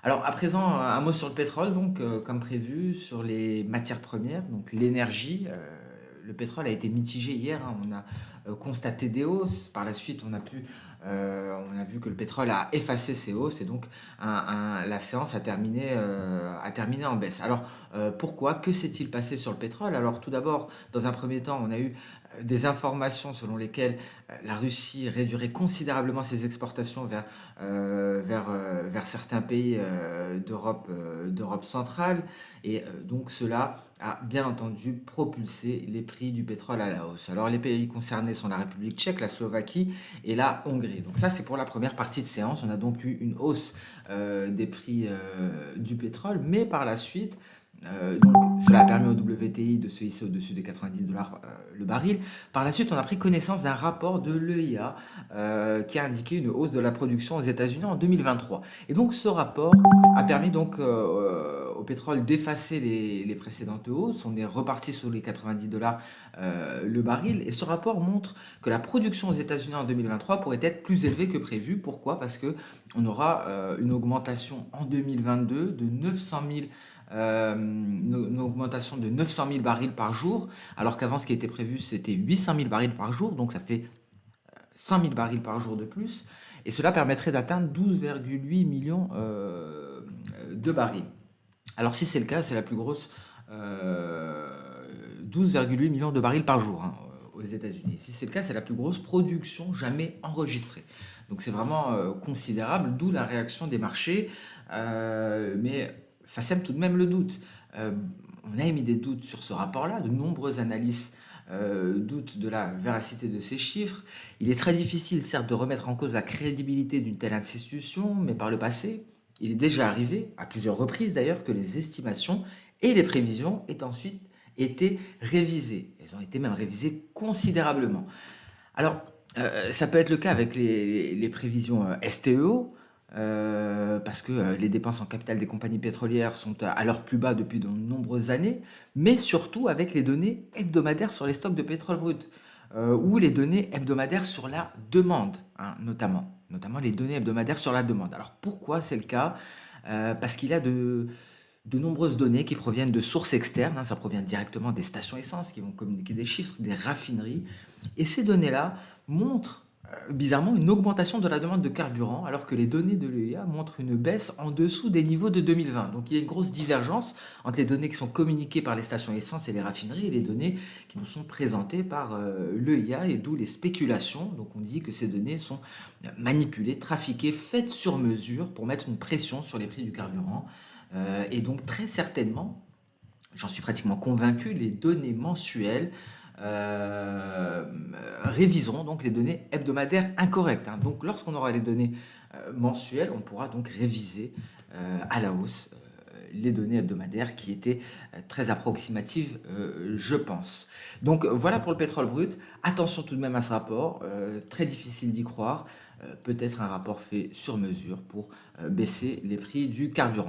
Alors à présent, un mot sur le pétrole donc, comme prévu, sur les matières premières, donc l'énergie, le pétrole a été mitigé hier, hein. On a, constaté des hausses. Par la suite, on a vu que le pétrole a effacé ces hausses et donc la séance a terminé en baisse. Alors, pourquoi? Que s'est-il passé sur le pétrole? Alors tout d'abord, dans un premier temps, on a eu, des informations selon lesquelles, la Russie réduirait considérablement ses exportations vers certains pays d'Europe centrale. Et donc cela a bien entendu propulsé les prix du pétrole à la hausse. Alors les pays concernés sont la République tchèque, la Slovaquie et la Hongrie. Donc ça c'est pour la première partie de séance. On a donc eu une hausse des prix du pétrole, mais par la suite, donc, cela a permis au WTI de se hisser au-dessus des 90 dollars le baril. Par la suite, on a pris connaissance d'un rapport de l'EIA qui a indiqué une hausse de la production aux États-Unis en 2023. Et donc, ce rapport a permis donc au pétrole d'effacer les précédentes hausses. On est reparti sur les 90 dollars le baril. Et ce rapport montre que la production aux États-Unis en 2023 pourrait être plus élevée que prévu. Pourquoi? Parce que on aura une augmentation en 2022 de 900 000 une augmentation de 900 000 barils par jour, alors qu'avant ce qui était prévu c'était 800 000 barils par jour, donc ça fait 100 000 barils par jour de plus, et cela permettrait d'atteindre 12,8 millions de barils. Alors si c'est le cas, c'est la plus grosse 12,8 millions de barils par jour, hein, aux États-Unis. Si c'est le cas, c'est la plus grosse production jamais enregistrée. Donc c'est vraiment considérable, d'où la réaction des marchés. Mais ça sème tout de même le doute. Euh, on a émis des doutes sur ce rapport-là, de nombreuses analystes doutent de la véracité de ces chiffres. Il est très difficile, certes, de remettre en cause la crédibilité d'une telle institution, mais par le passé, il est déjà arrivé, à plusieurs reprises d'ailleurs, que les estimations et les prévisions aient ensuite été révisées. Elles ont été même révisées considérablement. Alors, ça peut être le cas avec les prévisions STEO, parce que les dépenses en capital des compagnies pétrolières sont à leur plus bas depuis de nombreuses années, mais surtout avec les données hebdomadaires sur les stocks de pétrole brut, ou les données hebdomadaires sur la demande, hein, notamment les données hebdomadaires sur la demande. Alors pourquoi c'est le cas? Parce qu'il y a de nombreuses données qui proviennent de sources externes, hein. Ça provient directement des stations essence qui vont communiquer des chiffres, des raffineries. Et ces données-là montrent bizarrement une augmentation de la demande de carburant, alors que les données de l'EIA montrent une baisse en dessous des niveaux de 2020. Donc il y a une grosse divergence entre les données qui sont communiquées par les stations essence et les raffineries et les données qui nous sont présentées par l'EIA, et d'où les spéculations. Donc on dit que ces données sont manipulées, trafiquées, faites sur mesure pour mettre une pression sur les prix du carburant. Et donc très certainement, j'en suis pratiquement convaincu, les données mensuelles euh, réviseront donc les données hebdomadaires incorrectes, hein. Donc lorsqu'on aura les données mensuelles, on pourra donc réviser à la hausse les données hebdomadaires qui étaient très approximatives, je pense. Donc voilà pour le pétrole brut. Attention tout de même à ce rapport, très difficile d'y croire. Peut-être un rapport fait sur mesure pour baisser les prix du carburant.